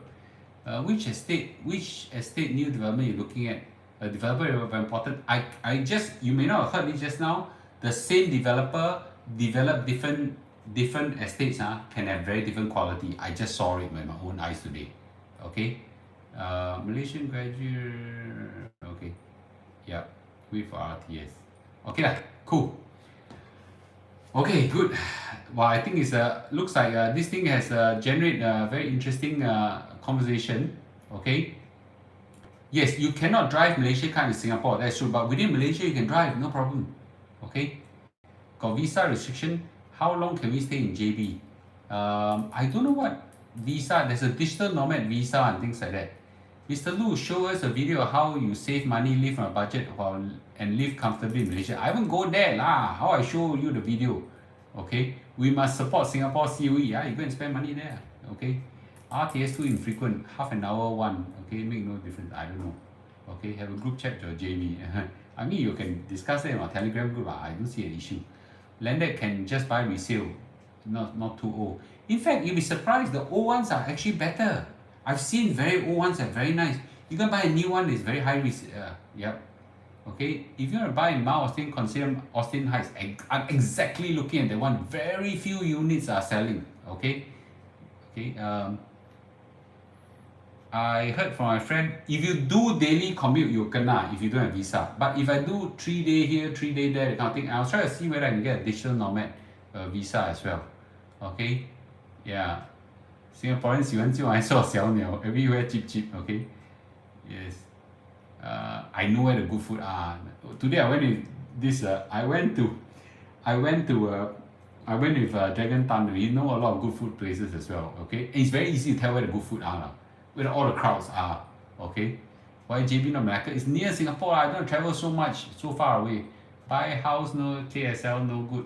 Speaker 1: Which estate new development you're looking at? A developer is very important. You may not have heard it just now. The same developer develop different estates can have very different quality. I just saw it with my own eyes today. Okay. Malaysian graduate. Okay. Yeah. Wait for RTS. Okay lah. Cool. Okay, good. Well, I think looks like this thing has generated a very interesting conversation. Okay. Yes, you cannot drive Malaysia car in Singapore. That's true. But within Malaysia, you can drive, no problem. Okay. Got visa restriction. How long can we stay in JB? I don't know what visa. There's a digital nomad visa and things like that. Mr. Lu, show us a video of how you save money, live on a budget, and live comfortably in Malaysia. I haven't go there lah. How I show you the video? Okay, we must support Singapore COE. Yeah, you go and spend money there. Okay, RTS too infrequent. Half an hour one. Okay, make no difference. I don't know. Okay, have a group chat to Jamie. I mean, you can discuss it in our Telegram group. I don't see an issue. Landed can just buy resale. Not too old. In fact, you'll be surprised. The old ones are actually better. I've seen very old ones that are very nice. You can buy a new one that's very high risk. Yep. Okay. If you want to buy in Mount Austin, consider Austin Heights. I'm exactly looking at the one. Very few units are selling. Okay. Okay. I heard from my friend, if you do daily commute, you kena if you don't have visa. But if I do 3 day here, 3 day there, that kind of thing, I'll try to see whether I can get a digital nomad visa as well. Okay. Yeah. Singaporeans 喜欢就爱做小鸟 everywhere cheap. Okay. Yes. I know where the good food are. Today I went with this. I went with Dragon Thunder. You know a lot of good food places as well. Okay. And it's very easy to tell where the good food are, where all the crowds are. Okay. Why JB not Malacca? It's near Singapore. I don't travel so much, so far away. Buy house, no KSL, no good.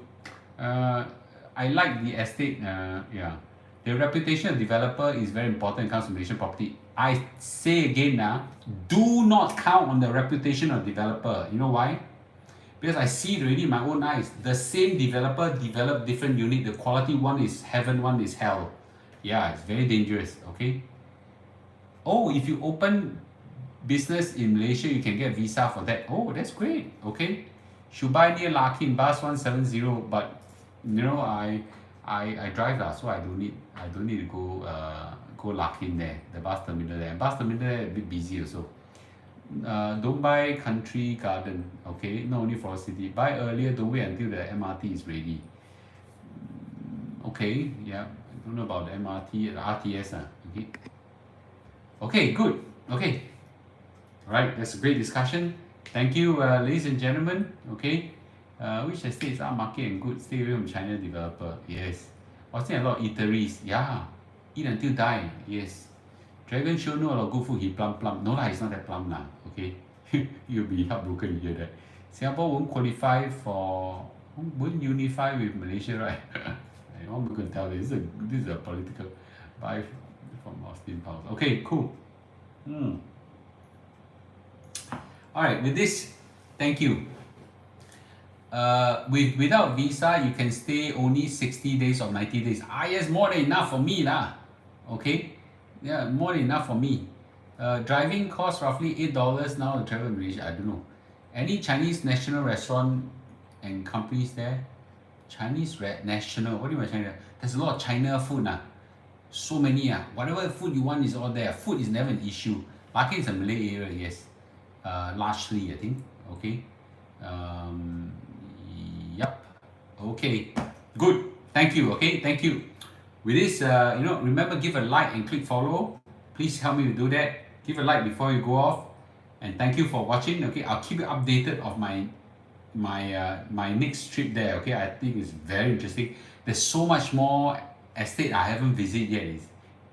Speaker 1: I like the estate. Yeah. The reputation of developer is very important when it comes to Malaysian property. I say again do not count on the reputation of developer. You know why? Because I see it already in my own eyes. The same developer develop different unit. The quality one is heaven, one is hell. Yeah, it's very dangerous. Okay. Oh, if you open business in Malaysia, you can get visa for that. Oh, that's great. Okay. Should buy near Larkin, bus 170. But you know, I drive so I don't need to go Larkin there, the bus terminal there. Bus terminal there a bit busy also. Don't buy country garden. Okay, not only for city. Buy earlier. Don't wait until the MRT is ready. Okay, yeah. I don't know about the MRT, the RTS. Okay. Okay, good. Okay. All right, that's a great discussion. Thank you, ladies and gentlemen. Okay. Which estates are market and good? Stay away from China developer. Yes. Austin a lot of eateries. Yeah. Eat until die. Yes. Dragon sure know a lot of good food. He plum. No lah, he's not that plum lah. Okay. You'll be heartbroken to hear that. Singapore won't unify with Malaysia, right? I'm not going to tell this. This is a political buy from Austin Powers. Okay, cool. Alright, with this, thank you. Without visa, you can stay only 60 days or 90 days. Yes, more than enough for me lah. Okay, Yeah, more than enough for me. Driving costs roughly $8 now to travel in Malaysia. I don't know. Any Chinese national restaurant and companies there? National. What do you mean China? There's a lot of China food now. So many. Whatever food you want is all there. Food is never an issue. Market is a Malay area, yes. Largely, I think. Okay. Um, yep. Okay. Good. Thank you. Okay. Thank you. With this, remember, give a like and click follow. Please help me to do that. Give a like before you go off, and thank you for watching. Okay, I'll keep you updated of my next trip there. Okay, I think it's very interesting. There's so much more estate I haven't visited yet. It's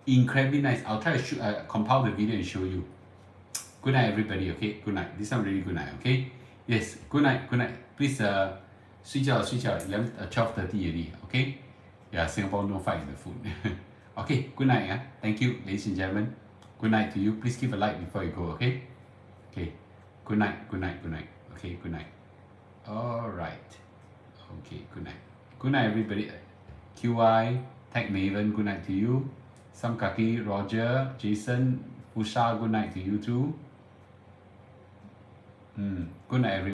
Speaker 1: incredibly nice. I'll try to compile the video and show you. Good night, everybody. Okay, good night. This time really good night. Okay, yes, good night. Good night. Please 睡觉 12:30 already. Okay. Yeah, Singapore no fight in the food. Okay, good night. Thank you, ladies and gentlemen. Good night to you. Please give a like before you go, okay? Okay. Good night, good night, good night. Okay, good night. All right. Okay, good night. Good night, everybody. QI, Tech Maven, good night to you. Samkaki, Roger, Jason, Usha, good night to you too. Good night, everybody.